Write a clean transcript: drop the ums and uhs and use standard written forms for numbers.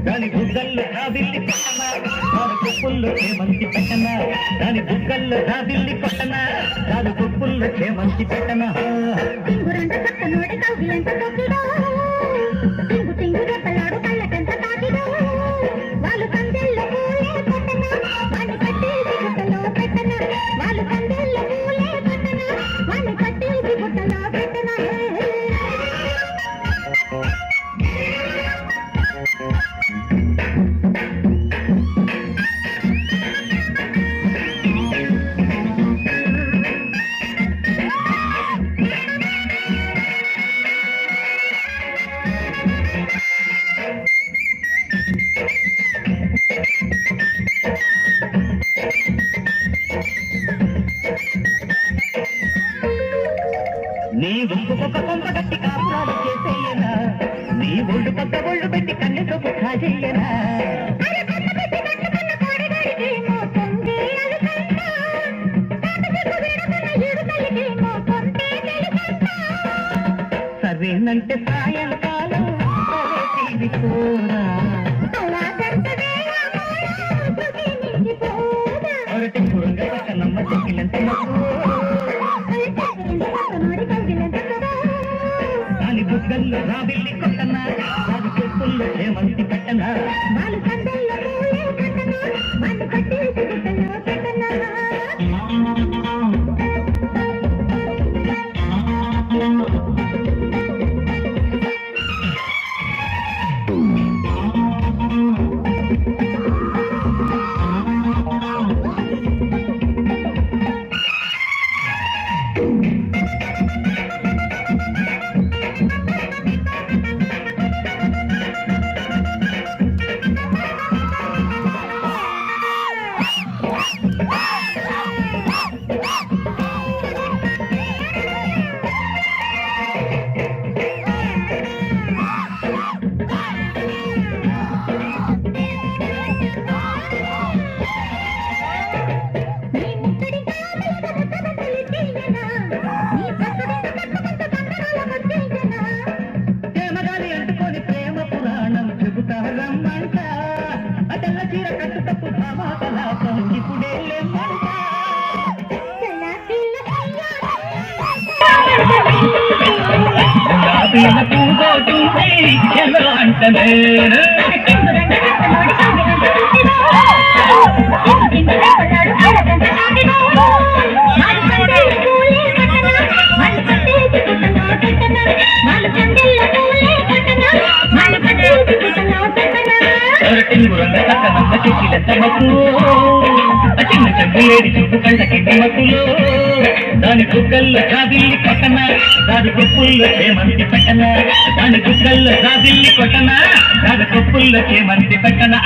దాని బుగ్గల్లో రాబిల్లి కొట్టనా దాని కుప్పుల్లో చేమంతి పెట్టనా దాని బుగ్గల్లో రాబిల్లి కొట్టనా దాని కుప్పుల్లో చేమంతి పెట్టనా నీ ఒక్కొక్క కొంప గట్టి కాపురాలు చేసేయనా నీ ఒళ్ళు కొత్త ఒళ్ళు పెట్టి కన్నెతో ఖాజేయనా సరేనంటే సాయంకాలం తీరిపోరా ఒకటి కూరంగా నమ్మ చెక్కిలంత దాని బుగ్గల్లో రాబిల్లి కొట్టనా దాని చెప్పుల్లో చేమంతి పెట్టనా చిన్న చెంబులేడి చూపు కళ్ళకి మక్కులో దాని బుగ్గల్లో రాబిల్లి కొట్టనా దాని కొప్పుల్లో చేమంతి పెట్టనా దాని బుగ్గల్లో రాబిల్లి కొట్టనా దాని కొప్పుల్లో చేమంతి పెట్టనా